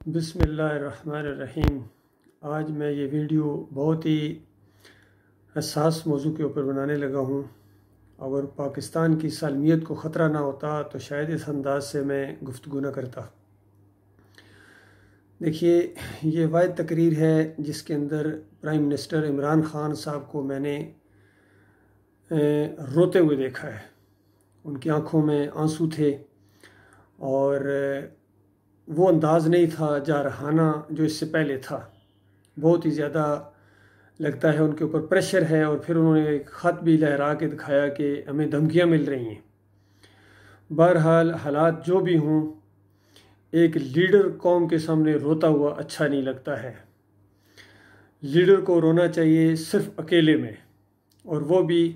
बिस्मिल्लाहिर्रहमानिर्रहीम। आज मैं ये वीडियो बहुत ही हसास मौजू के ऊपर बनाने लगा हूँ। अगर पाकिस्तान की सालमियत को ख़तरा ना होता तो शायद इस अंदाज से मैं गुफ्तगू ना करता। देखिए, ये वाहिद तकरीर है जिसके अंदर प्राइम मिनिस्टर इमरान ख़ान साहब को मैंने रोते हुए देखा है। उनकी आँखों में आंसू थे और वो अंदाज़ नहीं था जारहाना जो इससे पहले था। बहुत ही ज़्यादा लगता है उनके ऊपर प्रेशर है। और फिर उन्होंने एक ख़त भी लहरा के दिखाया कि हमें धमकियाँ मिल रही हैं। बहरहाल हालात जो भी हों, एक लीडर कौम के सामने रोता हुआ अच्छा नहीं लगता है। लीडर को रोना चाहिए सिर्फ अकेले में, और वो भी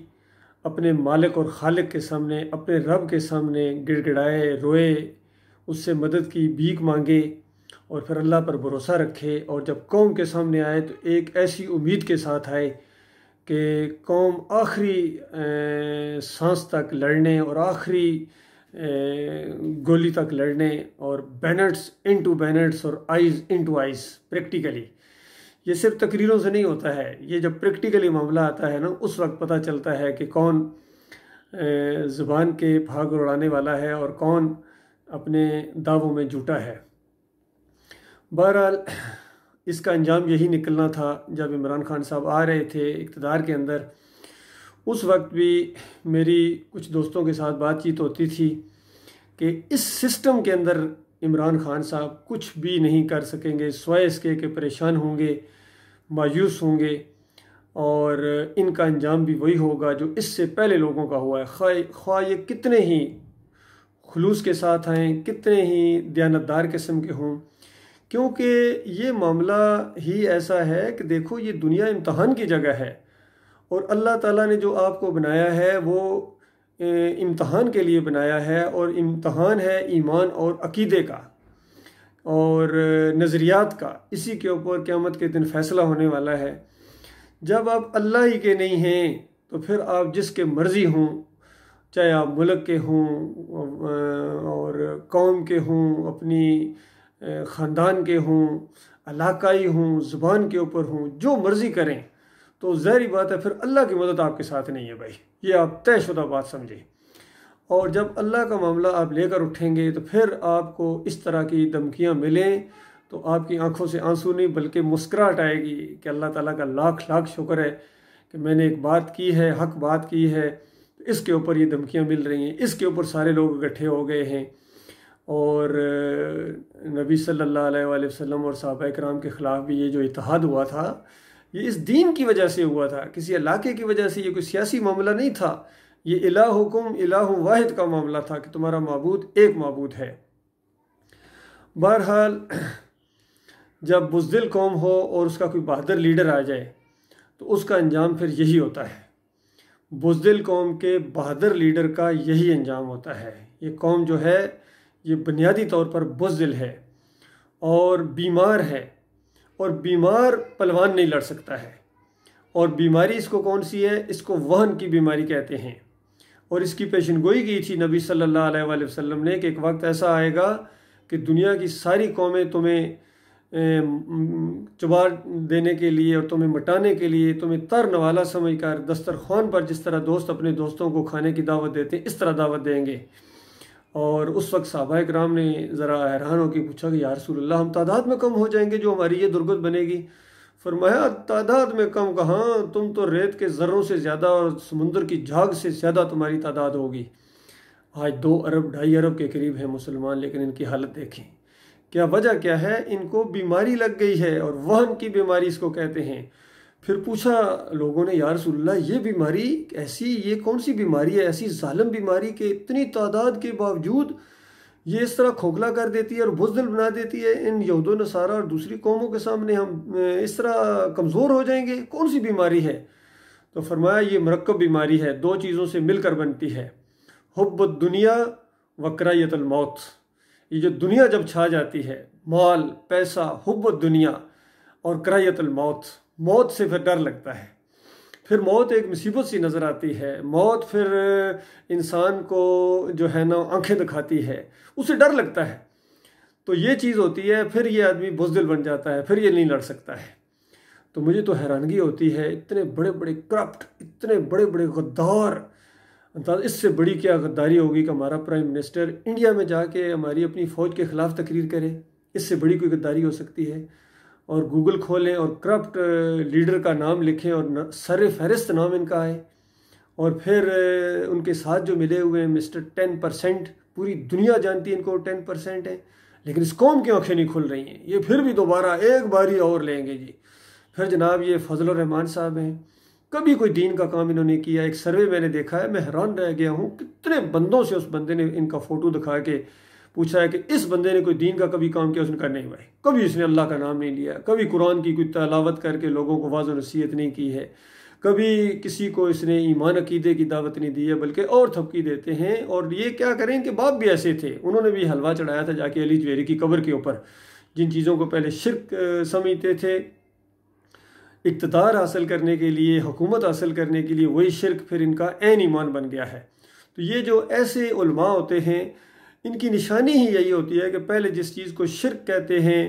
अपने मालिक और खालिक के सामने, अपने रब के सामने गिड़गिड़ाए, रोए, उससे मदद की भीख मांगे और फिर अल्लाह पर भरोसा रखे। और जब कौम के सामने आए तो एक ऐसी उम्मीद के साथ आए कि कौम आखिरी सांस तक लड़ने और आखिरी गोली तक लड़ने, और बैनर्स इनटू बैनर्स और आइज़ इनटू आइज़। प्रैक्टिकली ये सिर्फ तकरीरों से नहीं होता है, ये जब प्रैक्टिकली मामला आता है ना, उस वक्त पता चलता है कि कौन ज़ुबान के भाग उड़ाने वाला है और कौन अपने दावों में जुटा है। बहरहाल इसका अंजाम यही निकलना था। जब इमरान खान साहब आ रहे थे इक़्तिदार के अंदर, उस वक्त भी मेरी कुछ दोस्तों के साथ बातचीत होती थी कि इस सिस्टम के अंदर इमरान खान साहब कुछ भी नहीं कर सकेंगे, स्वयं इसके कि परेशान होंगे, मायूस होंगे, और इनका अंजाम भी वही होगा जो इससे पहले लोगों का हुआ है। ख्वाह ये कितने ही खुलूस के साथ आएँ, कितने ही दयानतदार किस्म के हों, क्योंकि ये मामला ही ऐसा है कि देखो, ये दुनिया इम्तहान की जगह है और अल्लाह ताला ने जो आपको बनाया है वो इम्तहान के लिए बनाया है। और इम्तहान है ईमान और अकीदे का और नज़रियात का। इसी के ऊपर क़यामत के दिन फ़ैसला होने वाला है। जब आप अल्लाह ही के नहीं हैं तो फिर आप जिसके मर्ज़ी हों, चाहे आप मुल्क के हों और कौम के हों, अपनी ख़ानदान के हों, इलाकाई हों, ज़ुबान के ऊपर हों, जो मर्ज़ी करें, तो ज़ाहिर बात है फिर अल्लाह की मदद आपके साथ नहीं है भाई। ये आप तयशुदा बात समझें। और जब अल्लाह का मामला आप लेकर उठेंगे तो फिर आपको इस तरह की धमकियाँ मिलें तो आपकी आंखों से आंसू नहीं बल्कि मुस्कुराहट आएगी कि अल्लाह ताला का लाख लाख शुक्र है कि मैंने एक बात की है, हक बात की है, इसके ऊपर ये धमकियाँ मिल रही हैं, इसके ऊपर सारे लोग इकट्ठे हो गए हैं। और नबी सल्लल्लाहु अलैहि वसल्लम और सहाबा किराम के ख़िलाफ़ भी ये जो इत्तेहाद हुआ था, ये इस दीन की वजह से हुआ था, किसी इलाके की वजह से। ये कोई सियासी मामला नहीं था, ये इलाहुकुम इलाहु वाहिद का मामला था कि तुम्हारा माबूद एक माबूद है। बहरहाल जब बुज़दिल कौम हो और उसका कोई बहादुर लीडर आ जाए तो उसका अंजाम फिर यही होता है। बुज़दिल कौम के बहादुर लीडर का यही अंजाम होता है। ये कौम जो है ये बुनियादी तौर पर बुज़दिल है और बीमार है, और बीमार पहलवान नहीं लड़ सकता है। और बीमारी इसको कौन सी है? इसको वहन की बीमारी कहते हैं। और इसकी पेशनगोई की थी नबी सल्लल्लाहु अलैहि वसल्लम ने कि एक वक्त ऐसा आएगा कि दुनिया की सारी कौमें तुम्हें चुबा देने के लिए और तुम्हें मिटाने के लिए तुम्हें तर नवाला समझकर दस्तरखान पर जिस तरह दोस्त अपने दोस्तों को खाने की दावत देते हैं, इस तरह दावत देंगे। और उस वक्त सहाबा किराम ने ज़रा हैरान होकर पूछा कि या रसूलल्लाह, हम तादाद में कम हो जाएंगे जो हमारी ये दुर्गत बनेगी? फरमाया, तादाद में कम कहाँ, तुम तो रेत के ज़र्रों से ज़्यादा और समुंदर की झाग से ज़्यादा तुम्हारी तादाद होगी। आज 2 अरब 2.5 अरब के करीब है मुसलमान, लेकिन इनकी हालत देखें। क्या वजह क्या है? इनको बीमारी लग गई है और वहन की बीमारी इसको कहते हैं। फिर पूछा लोगों ने, या रसूलल्लाह, ये बीमारी ऐसी, ये कौन सी बीमारी है, ऐसी जालिम बीमारी कि इतनी तादाद के बावजूद ये इस तरह खोखला कर देती है और बुज़दिल बना देती है इन यहूद नसारा और दूसरी कौमों के सामने, हम इस तरह कमज़ोर हो जाएंगे? कौन सी बीमारी है? तो फरमाया, ये मरकब बीमारी है, 2 चीज़ों से मिलकर बनती है, हुब्बुद दुनिया व कराहियतुल मौत। ये जो दुनिया जब छा जाती है, माल पैसा, हुब्बुद दुनिया और कराहियतुल मौत, मौत से फिर डर लगता है। फिर मौत एक मुसीबत सी नज़र आती है। मौत फिर इंसान को जो है ना आंखें दिखाती है, उसे डर लगता है। तो ये चीज़ होती है, फिर ये आदमी बुज़दिल बन जाता है, फिर ये नहीं लड़ सकता है। तो मुझे तो हैरानगी होती है, इतने बड़े बड़े करप्ट, इतने बड़े बड़े गद्दार, इससे बड़ी क्या गद्दारी होगी कि हमारा प्राइम मिनिस्टर इंडिया में जाके हमारी अपनी फ़ौज के ख़िलाफ़ तकरीर करे। इससे बड़ी कोई गद्दारी हो सकती है? और गूगल खोलें और करप्ट लीडर का नाम लिखें और सर फहरिस्त नाम इनका आए, और फिर उनके साथ जो मिले हुए हैं मिस्टर 10%, पूरी दुनिया जानती है इनको 10% है, लेकिन इस कौम की आंखें नहीं खुल रही हैं। ये फिर भी दोबारा एक बारी और लेंगे जी। फिर जनाब ये फजलुर रहमान साहब हैं, कभी कोई दीन का काम इन्होंने किया? एक सर्वे मैंने देखा है, मैं हैरान रह गया हूँ, कितने बंदों से उस बंदे ने इनका फ़ोटो दिखा के पूछा है कि इस बंदे ने कोई दीन का कभी काम किया? उसने कहा नहीं भाई, कभी इसने अल्लाह का नाम नहीं लिया, कभी कुरान की कोई तलावत करके लोगों को वाज़ नसीहत नहीं की है, कभी किसी को इसने ईमान अकीदे की दावत नहीं दी है, बल्कि और थपकी देते हैं। और ये क्या करें, इनके बाप भी ऐसे थे, उन्होंने भी हलवा चढ़ाया था जाके अली जवेरी की कब्र के ऊपर। जिन चीज़ों को पहले शिर्क समझते थे इक़्तिदार हासिल करने के लिए, हुकूमत हासिल करने के लिए, वही शिर्क फिर इनका ऐन ईमान बन गया है। तो ये जो ऐसे उलमा होते हैं, इनकी निशानी ही यही होती है कि पहले जिस चीज़ को शिर्क कहते हैं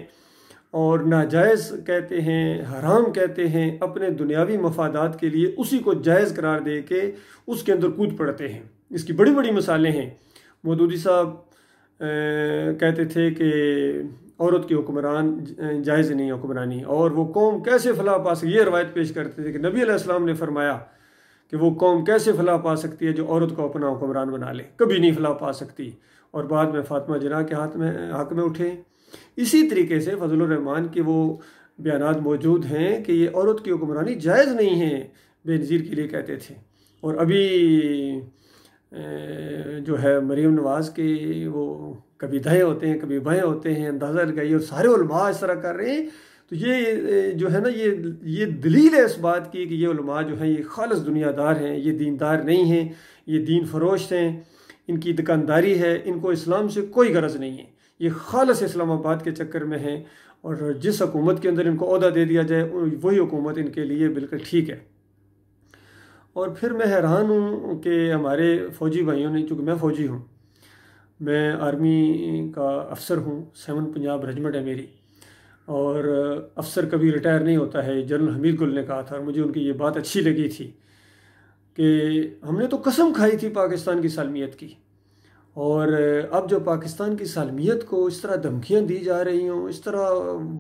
और नाजायज़ कहते हैं, हराम कहते हैं, अपने दुनियावी मफादात के लिए उसी को जायज़ करार दे के उसके अंदर कूद पड़ते हैं। इसकी बड़ी बड़ी मिसालें हैं। मौदूदी साहब कहते थे कि औरत की हुक्मरान जायज़ नहीं हुक्मरानी, और वो कौम कैसे फलाह पा सकती, ये रवायत पेश करते थे कि नबी अलैहिस्सलाम ने फरमाया कि वो कौम कैसे फलाह पा सकती है जो औरत को अपना हुक्मरान बना ले, कभी नहीं फलाह पा सकती। और बाद में फातिमा जना के हक में उठे। इसी तरीके से फजलुर रहमान के वो बयानात मौजूद हैं कि ये औरत की हुक्मरानी जायज़ नहीं है, बेनज़ीर के लिए कहते थे। और अभी जो है मरीम नवाज़ के वो कभी दाएँ होते हैं कभी बाएँ होते हैं, अंदाज़ा लगाइए, और सारे उलमा इस तरह कर रहे हैं। तो ये जो है ना, ये दलील है इस बात की कि ये उलमा जो हैं ये खालिस दुनियादार हैं, ये दीनदार नहीं हैं, ये दीन फरोश हैं, इनकी दुकानदारी है, इनको इस्लाम से कोई गरज नहीं है, ये खालिस इस्लामाबाद के चक्कर में हैं। और जिस हुकूमत के अंदर इनको ओहदा दे दिया जाए वही हुकूमत इनके लिए बिल्कुल ठीक है। और फिर मैं हैरान हूँ कि हमारे फ़ौजी भाइयों ने, चूँकि मैं फ़ौजी हूँ, मैं आर्मी का अफसर हूँ, 7 पंजाब रेजिमेंट है मेरी, और अफसर कभी रिटायर नहीं होता है, जनरल हमीद गुल ने कहा था, और मुझे उनकी ये बात अच्छी लगी थी कि हमने तो कसम खाई थी पाकिस्तान की सालमियत की, और अब जो पाकिस्तान की सालमियत को इस तरह धमकियाँ दी जा रही हों, इस तरह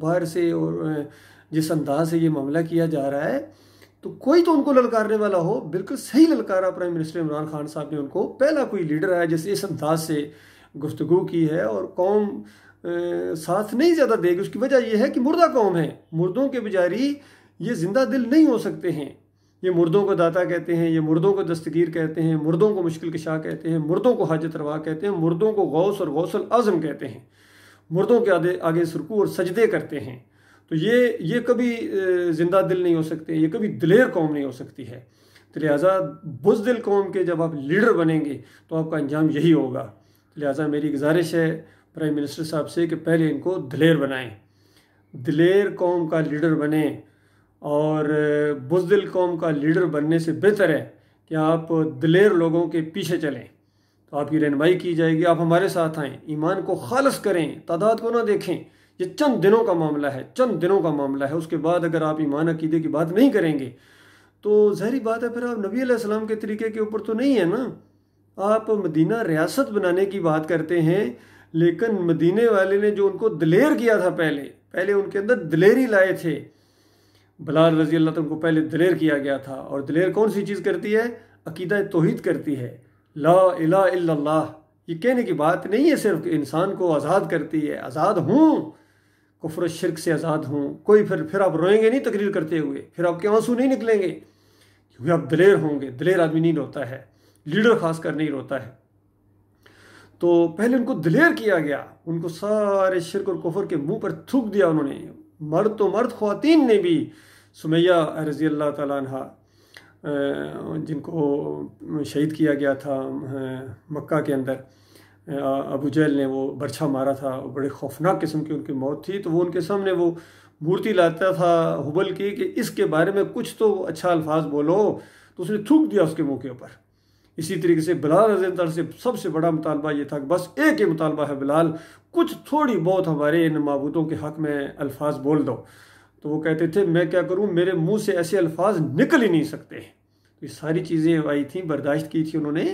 बाहर से और जिस अंदाज से ये मामला किया जा रहा है, तो कोई तो उनको ललकारने वाला हो। बिल्कुल सही ललकारा प्राइम मिनिस्टर इमरान खान साहब ने उनको। पहला कोई लीडर आया जैसे इस अंदाज से गुफ्तगू की है, और कौम साथ नहीं ज़्यादा देगी। उसकी वजह यह है कि मुर्दा कौम है, मुर्दों के बेजारी ये जिंदा दिल नहीं हो सकते हैं। ये मुर्दों को दाता कहते हैं, ये मुर्दों को दस्तगीर कहते हैं, मुर्दों को मुश्किल कशा कहते हैं, मुर्दों को हाजत रवा कहते हैं, मुर्दों को गौस और गौसल आज़म कहते हैं, मुर्दों के आगे सुरकू और सजदे करते हैं। तो ये कभी जिंदा दिल नहीं हो सकते, ये कभी दिलेर कौम नहीं हो सकती है। तो लिहाजा बुज़दिल कौम के जब आप लीडर बनेंगे तो आपका अंजाम यही होगा। लिहाजा मेरी गुजारिश है प्राइम मिनिस्टर साहब से कि पहले इनको दिलेर बनाएं, दिलेर कौम का लीडर बने। और बुज़दिल कौम का लीडर बनने से बेहतर है कि आप दिलेर लोगों के पीछे चलें, तो आपकी रहनुमाई की जाएगी। आप हमारे साथ आएँ, ईमान को खालिस करें, तादाद को ना देखें। ये चंद दिनों का मामला है, चंद दिनों का मामला है। उसके बाद अगर आप ईमान अकीदे की बात नहीं करेंगे तो ज़ाहिरी बात है फिर आप नबी अलैहिस्सलाम के तरीके के ऊपर तो नहीं है ना। आप मदीना रियासत बनाने की बात करते हैं, लेकिन मदीने वाले ने जो उनको दिलेर किया था, पहले उनके अंदर दिलेरी लाए थे। बिलाल रज़ी अल्लाह तआला को पहले दिलेर किया गया था। और दिलेर कौन सी चीज़ करती है? अकीदा तौहीद करती है, ला इलाहा इल्लल्लाह। ये कहने की बात नहीं है, सिर्फ इंसान को आज़ाद करती है। आज़ाद हूँ, कुफ्र शिर्क से आज़ाद हूँ। कोई फिर आप रोएंगे नहीं तकरीर करते हुए, फिर आपके आंसू नहीं निकलेंगे, क्योंकि आप दिलेर होंगे। दिलेर आदमी नहीं रोता है, लीडर खासकर नहीं रोता है। तो पहले उनको दिलेर किया गया, उनको सारे शिर्क और कुफ्र के मुंह पर थूक दिया उन्होंने। मर्द तो मर्द, ख्वातीन ने भी, सुमैया रज़ी अल्लाह तआला अन्हा जिनको शहीद किया गया था मक्का के अंदर, अबू जहल ने वो बरछा मारा था, बड़े खौफनाक किस्म की उनकी मौत थी। तो वो उनके सामने वो मूर्ति लाता था हुबल की कि इसके बारे में कुछ तो अच्छा अल्फाज बोलो, तो उसने थूक दिया उसके मुंह के ऊपर। इसी तरीके से बिलाल रज़ी अल्लाह से सबसे बड़ा मुतालबा ये था कि बस एक ही मुतालबा है बिलाल, कुछ थोड़ी बहुत हमारे इन माबूदों के हक़ में अल्फाज बोल दो। तो वो कहते थे मैं क्या करूँ, मेरे मुंह से ऐसे अल्फाज निकल ही नहीं सकते। तो ये सारी चीज़ें आई थी, बर्दाश्त की थी उन्होंने,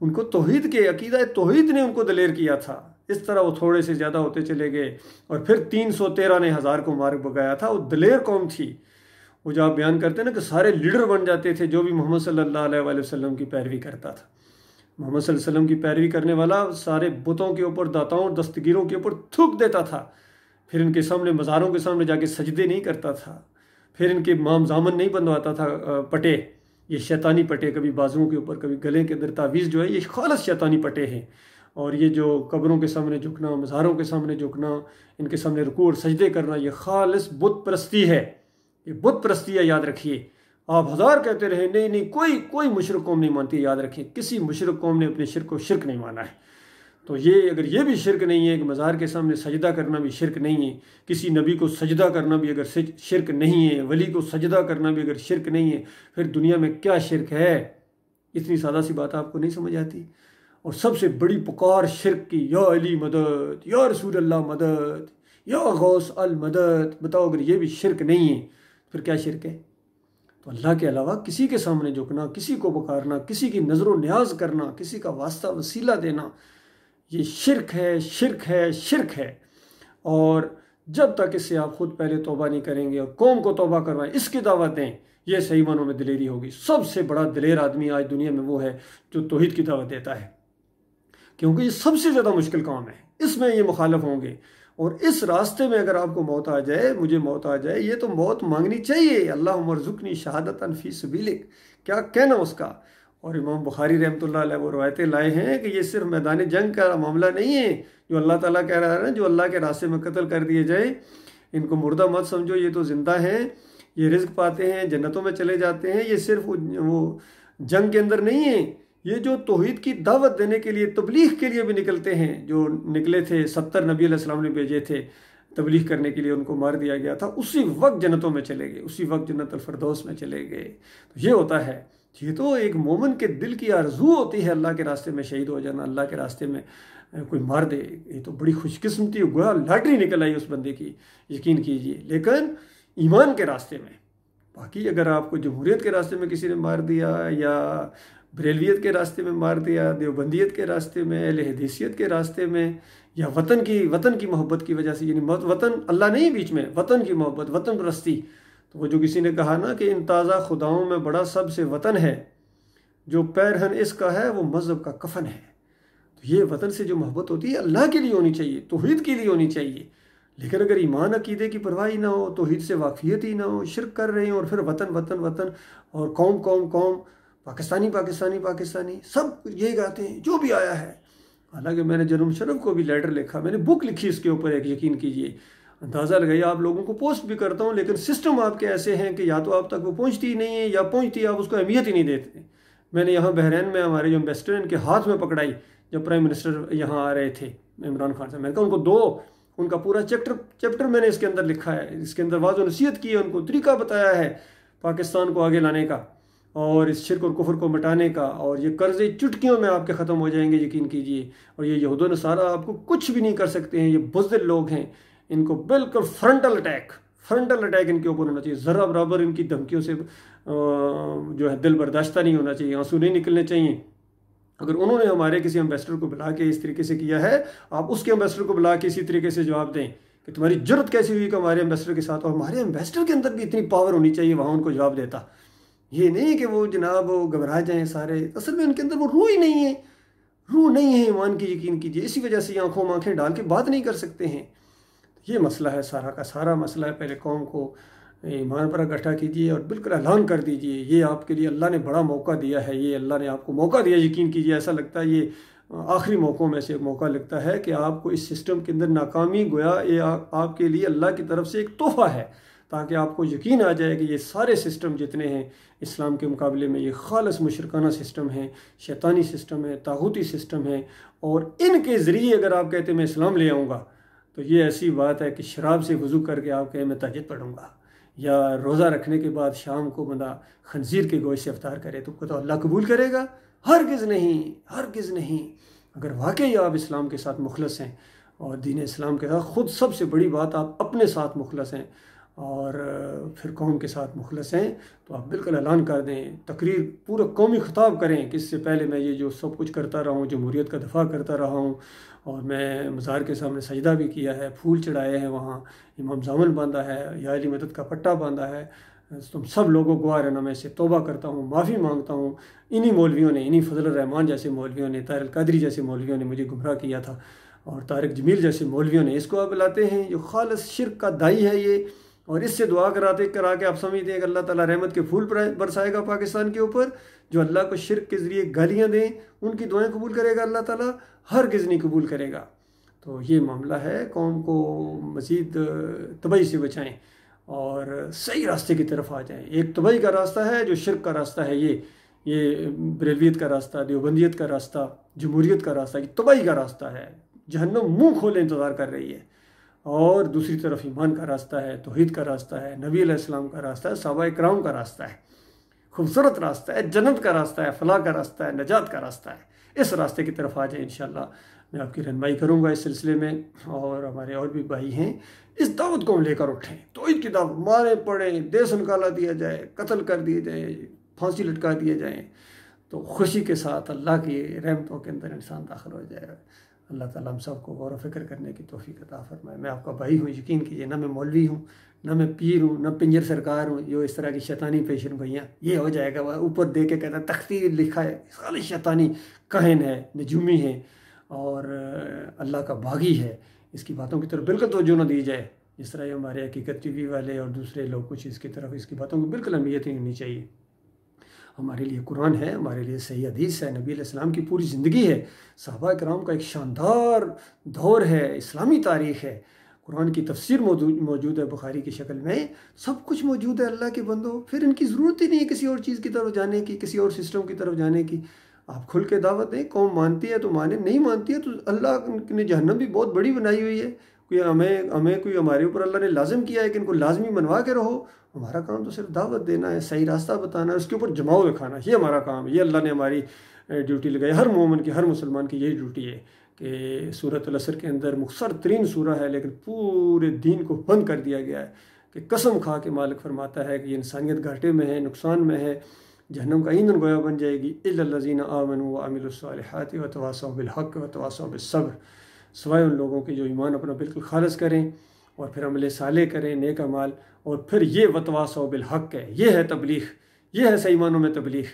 उनको तौहीद के अकीदा तौहीद ने उनको दलेर किया था। इस तरह वो थोड़े से ज़्यादा होते चले गए और फिर 313 ने 1000 को मार भगाया था। वो दलेर कौम थी। वो जो आप बयान करते हैं ना कि सारे लीडर बन जाते थे जो भी मोहम्मद सल्लल्लाहु अलैहि वसल्लम की पैरवी करता था। मोहम्मद सल्लल्लाहु अलैहि वसल्लम की पैरवी करने वाला सारे बुतों के ऊपर, दाताओं, दस्तगीरों के ऊपर थूक देता था। फिर इनके सामने, मज़ारों के सामने जाके सजदे नहीं करता था। फिर इनके माम जामन नहीं बंधवाता था पटे, ये शैतानी पटे, कभी बाजुओं के ऊपर, कभी गले के अंदर तावीज़ जो है, ये खालस शैतानी पटे हैं। और ये जो कब्रों के सामने झुकना, मज़ारों के सामने झुकना, इनके सामने रुकू और सजदे करना, ये खालिस बुत परस्ती है। ये बुत परस्ती है, याद रखिए। आप 1000 कहते रहे, नहीं नहीं, कोई मुशरिक कौम नहीं मानती। याद रखिए, किसी मुशरिक कौम ने अपने शिर्क को शिर्क नहीं माना है। तो ये अगर ये भी शिर्क नहीं है कि मज़ार के सामने सजदा करना भी शिर्क नहीं है, किसी नबी को सजदा करना भी अगर शिर्क नहीं है, वली को सजदा करना भी अगर शिर्क नहीं है, फिर दुनिया में क्या शिर्क है? इतनी सादा सी बात आपको नहीं समझ आती। और सबसे बड़ी पुकार शिर्क की, या अली मदद, या रसूल अल्लाह मदद, या गौस अल मदद। बताओ, अगर ये भी शिर्क नहीं है फिर क्या शिर्क है? तो अल्लाह के अलावा किसी के सामने झुकना, किसी को पुकारना, किसी की नज़र न्याज करना, किसी का वास्ता वसीला देना, ये शिर्क है, शिर्क है, शिर्क है। और जब तक इससे आप खुद पहले तौबा नहीं करेंगे और कौम को तौबा करवाएं, इसकी दावत दें, ये सही मानों में दिलेरी होगी। सबसे बड़ा दिलेर आदमी आज दुनिया में वो है जो तौहीद की दावत देता है, क्योंकि ये सबसे ज़्यादा मुश्किल काम है। इसमें ये मुखालफ होंगे और इस रास्ते में अगर आपको मौत आ जाए, मुझे मौत आ जाए, ये तो मौत मांगनी चाहिए। अल्लाह मरज़ुक़नी शहादतन फ़ी सबीलिक, क्या कहना उसका। और इमाम बुखारी रहमतुल्लाह अलैह वो रवायतें लाए हैं कि ये सिर्फ मैदान जंग का मामला नहीं है जो अल्लाह ताला कह रहा है ना, जो अल्लाह के रास्ते में कत्ल कर दिए जाए, इनको मुर्दा मत समझो, ये तो ज़िंदा हैं, ये रिज़्क़ पाते हैं, जन्नतों में चले जाते हैं। ये सिर्फ वो जंग के अंदर नहीं है, ये जो तौहीद की दावत देने के लिए, तबलीग के लिए भी निकलते हैं, जो निकले थे 70 नबी अलैहिस्सलाम ने भेजे थे तबलीग करने के लिए, उनको मार दिया गया था, उसी वक्त जन्नतों में चले गए, उसी वक्त जन्नतुल फिरदौस में चले गए। तो ये होता है, ये तो एक मोमिन के दिल की आरजू होती है अल्लाह के रास्ते में शहीद हो जाना, अल्लाह के रास्ते में कोई मार दे। ये तो बड़ी खुशकिस्मती, गोया लॉटरी निकल आई उस बंदे की, यकीन कीजिए। लेकिन ईमान के रास्ते में, बाकी अगर आपको जमहूरियत के रास्ते में किसी ने मार दिया, या बरेलवियत के रास्ते में मार दिया, देवबंदियत के रास्ते में, अहले हदीसियत के रास्ते में, या वतन की मोहब्बत की वजह से, यानी वतन अल्लाह नहीं बीच में, वतन की मोहब्बत, वतन परस्ती। तो वो जो किसी ने कहा ना कि इन ताज़ा खुदाओं में बड़ा सबसे वतन है, जो पैरहन इसका है वो मज़हब का कफन है। तो ये वतन से जो मोहब्बत होती है अल्लाह के लिए होनी चाहिए, तौहीद के लिए होनी चाहिए। लेकिन अगर ईमान अकीदे की परवाह ही ना हो, तौहीद से वाकफियत ही ना हो, शिर्क कर रहे हैं और फिर वतन वतन वतन और कौम कौम कौम, पाकिस्तानी पाकिस्तानी पाकिस्तानी, सब यही गाते हैं जो भी आया है। हालांकि मैंने जन्म शरफ को भी लेटर लिखा, मैंने बुक लिखी इसके ऊपर एक, यकीन कीजिए, अंदाज़ा लगाइए। आप लोगों को पोस्ट भी करता हूँ, लेकिन सिस्टम आपके ऐसे हैं कि या तो आप तक वो पहुँचती ही नहीं है, या पहुँचती है आप उसको अहमियत ही नहीं देते। मैंने यहाँ बहरीन में हमारे जो एम्बेसडर इनके हाथ में पकड़ाई, जब प्राइम मिनिस्टर यहाँ आ रहे थे इमरान खान साहब, मैंने कहा उनको दो, उनका पूरा चैप्टर मैंने इसके अंदर लिखा है, इसके अंदर वाज़ नसीहत की है, उनको तरीका बताया है पाकिस्तान को आगे लाने का और इस शिर्क और कुफर को मिटाने का, और ये कर्ज़े चुटकियों में आपके ख़त्म हो जाएंगे, यकीन कीजिए। और ये यहूद नसारा आपको कुछ भी नहीं कर सकते हैं, ये बुज़दिल लोग हैं, इनको बिल्कुल फ्रंटल अटैक इनके ऊपर होना चाहिए। ज़रा बराबर इनकी धमकियों से जो है दिल बर्दाश्त नहीं होना चाहिए, आंसू नहीं निकलने चाहिए। अगर उन्होंने हमारे किसी एम्बेसडर को बुला के इस तरीके से किया है, आप उसके एम्बेसडर को बुला के इसी तरीके से जवाब दें कि तुम्हारी जरूरत कैसी हुई कि हमारे एम्बेसडर के साथ, और हमारे एम्बेसडर के अंदर भी इतनी पावर होनी चाहिए वहाँ उनको जवाब देता। ये नहीं कि वो जनाब वो घबरा जाएँ सारे, असल में उनके अंदर वो रूह ही नहीं है, रूह नहीं है ईमान की, यकीन कीजिए। इसी वजह से आंखों में आंखें डाल के बात नहीं कर सकते हैं। ये मसला है, सारा का सारा मसला है। पहले कौम को ईमान पर इकट्ठा कीजिए और बिल्कुल ऐलान कर दीजिए, ये आपके लिए अल्लाह ने बड़ा मौका दिया है, ये अल्लाह ने आपको मौका दिया, यकीन कीजिए। ऐसा लगता है ये आखिरी मौक़ों में से एक मौका लगता है कि आपको इस सिस्टम के अंदर नाकामी, गोया ये आपके लिए अल्लाह की तरफ से एक तोहफ़ा है, ताकि आपको यकीन आ जाए कि ये सारे सिस्टम जितने हैं इस्लाम के मुकाबले में ये खालस मुशरकाना सिस्टम है, शैतानी सिस्टम है, तागूती सिस्टम है। और इनके ज़रिए अगर आप कहते मैं इस्लाम ले आऊँगा, तो ये ऐसी बात है कि शराब से वज़ू करके आप कहें मैं तहज्जुद पढ़ूँगा, या रोज़ा रखने के बाद शाम को बंदा खंजीर के गोश्त से इफ्तार करे, तो अल्लाह कबूल करेगा? हरगिज़ नहीं, हरगिज़ नहीं। अगर वाकई आप इस्लाम के साथ मुखलस हैं और दीन इस्लाम के साथ, ख़ुद सबसे बड़ी बात आप अपने साथ मुखलस हैं और फिर कौम के साथ मुखलस हैं, तो आप बिल्कुल ऐलान कर दें, तकरीर पूरा कौमी ख़िताब करें कि इससे पहले मैं ये जो सब कुछ करता रहा हूँ, जमहूरियत का दफ़ा करता रहा हूँ और मैं मज़ार के सामने सजदा भी किया है, फूल चढ़ाए हैं, वहाँ इमाम ज़ामन बांधा है, या अली मदद का पट्टा बांधा है, तुम सब लोगों को ना मैं से तौबा करता हूँ, माफ़ी मांगता हूँ। इन्हीं मौलवियों ने, इन्हीं फजल रहमान जैसे मौलवियों ने, तारिक कादरी जैसे मौलवियों ने मुझे गुमराह किया था और तारिक जमील जैसे मौलवियों ने इसको आप लाते हैं जो खालिस शिर्क का दाई है ये, और इससे दुआ करा के आप समझते हैं कि अल्लाह ताला रहमत के फूल बरसाएगा पाकिस्तान के ऊपर। जो अल्लाह को शिर्क के ज़रिए गालियाँ दें उनकी दुआएं कबूल करेगा अल्लाह ताला, हरगिज़ नहीं कबूल करेगा। तो ये मामला है, कौम को मज़ीद तबाही से बचाएं और सही रास्ते की तरफ आ जाएं। एक तबाही का रास्ता है जो शिर्क का रास्ता है, ये बरेलवियत का रास्ता, देवबंदियत का रास्ता, जमहूरियत का रास्ता, ये तबाही का रास्ता है, जहन्नम मुँह खोले इंतज़ार कर रही है। और दूसरी तरफ ईमान का रास्ता है, तौहीद का रास्ता है, नबी अलैहिस्सलाम का रास्ता है, सहाबा इकराम का रास्ता है, खूबसूरत रास्ता है, जन्नत का रास्ता है, फलाह का रास्ता है, नजात का रास्ता है। इस रास्ते की तरफ आ जाए, इंशाअल्लाह मैं आपकी रहनुमाई करूँगा इस सिलसिले में। और हमारे और भी भाई हैं, इस दावत को हम लेकर उठें, तौहीद की दावत, मारे पड़ें, देश निकाला दिया जाए, कत्ल कर दिए जाए, फांसी लटका दिए जाए, तो खुशी के साथ अल्लाह की रहमतों के अंदर इंसान दाखिल हो जाएगा। अल्लाह ताला हम सबको गौर व फिक्र करने की तौफीक अता फरमाए। मैं आपका भाई हूँ, यकीन कीजिए, ना मैं मौलवी हूँ, ना मैं पीर हूँ, ना पिंजर सरकार हूँ जो इस तरह की शैतानी पेशन गोइयाँ ये हो जाएगा, वह ऊपर दे के कहता तख्ती लिखा है, खाली शैतानी कहन है, नजूमी है और अल्लाह का बागी है। इसकी बातों की तरफ बिल्कुल तवज्जो न दी जाए, जिस तरह हमारे हकीकत टीवी वाले और दूसरे लोग कुछ इसकी तरफ, इसकी बातों की बिल्कुल अहमियत नहीं होनी चाहिए। हमारे लिए कुरान है, हमारे लिए सही हदीस है, नबी अलैहिस्सलाम की पूरी ज़िंदगी है, सहाबा इकराम का एक शानदार दौर है, इस्लामी तारीख़ है, कुरान की तफसीर मौजूद है बुखारी की शक्ल में, सब कुछ मौजूद है अल्लाह के बंदो। फिर इनकी ज़रूरत ही नहीं है किसी और चीज़ की तरफ जाने की, किसी और सिस्टम की तरफ जाने की। आप खुल के दावत दें, कौम मानती है तो माने, नहीं मानती है तो अल्लाह ने जहन्नम भी बहुत बड़ी बनाई हुई है। कोई हमें कोई हमारे ऊपर अल्लाह ने लाजिम किया है कि इनको लाजमी मनवा के रहो। हमारा काम तो सिर्फ दावत देना है, सही रास्ता बताना है, उसके ऊपर जमाव दिखाना, ये हमारा काम है। ये अल्लाह ने हमारी ड्यूटी लगाई, हर मोमिन की, हर मुसलमान की यही ड्यूटी है कि सूरत अल-असर के अंदर मुख्तसर तरीन सूरा है, लेकिन पूरे दीन को बंद कर दिया गया है कि कसम खा के मालिक फरमाता है कि ये इंसानियत घाटे में है, नुकसान में है, जहन्नम का ईंधन गोया बन जाएगी। इल्लल्लज़ीना आमनू व अमिलुस्सालिहाति व तवासौ बिलहक़ व तवासौ बिस्सब्र, सिवाय उन लोगों के जो ईमान अपना बिल्कुल खालिस करें और फिर अमल साले करें, नेक अमाल, और फिर ये वतवासौ बिलहक़ है, ये है तबलीग, ये है सही मानों में तबलीग।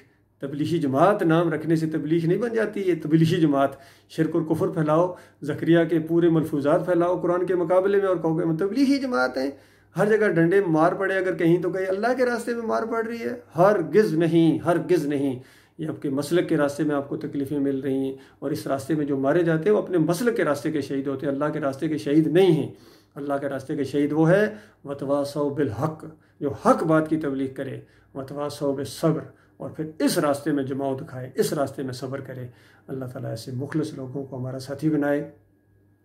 तबलीगी जमात नाम रखने से तबलीग नहीं बन जाती, ये तबलीगी जमात शिर्क और कुफ्र फैलाओ, ज़करिया के पूरे मलफूजात फैलाओ कुरान के मुकाबले में और कहोगे हम तबलीगी जमात हैं। हर जगह डंडे मार पड़े अगर कहीं तो कहीं अल्लाह के रास्ते में मार पड़ रही है, हरगिज़ नहीं, हरगिज़ नहीं। ये आपके मसलक के रास्ते में आपको तकलीफ़ें मिल रही हैं और इस रास्ते में जो मारे जाते हैं वो अपने मसलक के रास्ते के शहीद होते हैं, अल्लाह के रास्ते के शहीद नहीं हैं। अल्लाह के रास्ते के शहीद वो है वतवासौ बिलहक़, जो हक़ बात की तबलीग करे, वतवासौ बिस्सब्र, और फिर इस रास्ते में जमाव दिखाए, इस रास्ते में सब्र करे। अल्लाह ताला ऐसे मुखलिस लोगों को हमारा साथी बनाए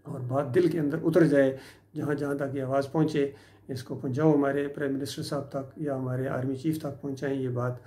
और बात दिल के अंदर उतर जाए, जहाँ जहाँ तक ये आवाज़ पहुँचे इसको पहुँचाओ हमारे प्राइम मिनिस्टर साहब तक या हमारे आर्मी चीफ तक पहुँचाएँ ये बात,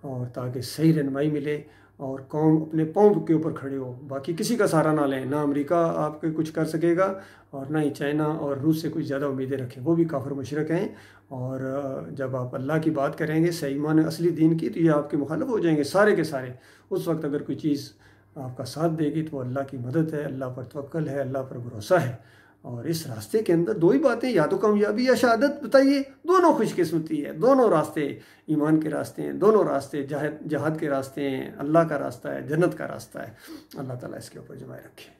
और ताकि सही रहनुमाई मिले और कौम अपने पाँव के ऊपर खड़े हो। बाकी किसी का सहारा ना लें, ना अमेरिका आपके कुछ कर सकेगा और ना ही चाइना और रूस से कुछ ज़्यादा उम्मीदें रखें, वो भी काफिर मुशरिक हैं। और जब आप अल्लाह की बात करेंगे सही माने असली दीन की, तो ये आपके मुखालिफ हो जाएंगे सारे के सारे। उस वक्त अगर कोई चीज़ आपका साथ देगी तो अल्लाह की मदद है, अल्लाह पर तवक्कल है, अल्लाह पर भरोसा है। और इस रास्ते के अंदर दो ही बातें, या तो कामयाबी या शहादत, बताइए, दोनों खुशकिस्मती है, दोनों रास्ते ईमान के रास्ते हैं, दोनों रास्ते जहाद के रास्ते हैं, अल्लाह का रास्ता है, जन्नत का रास्ता है। अल्लाह ताला इसके ऊपर जमाए रखे।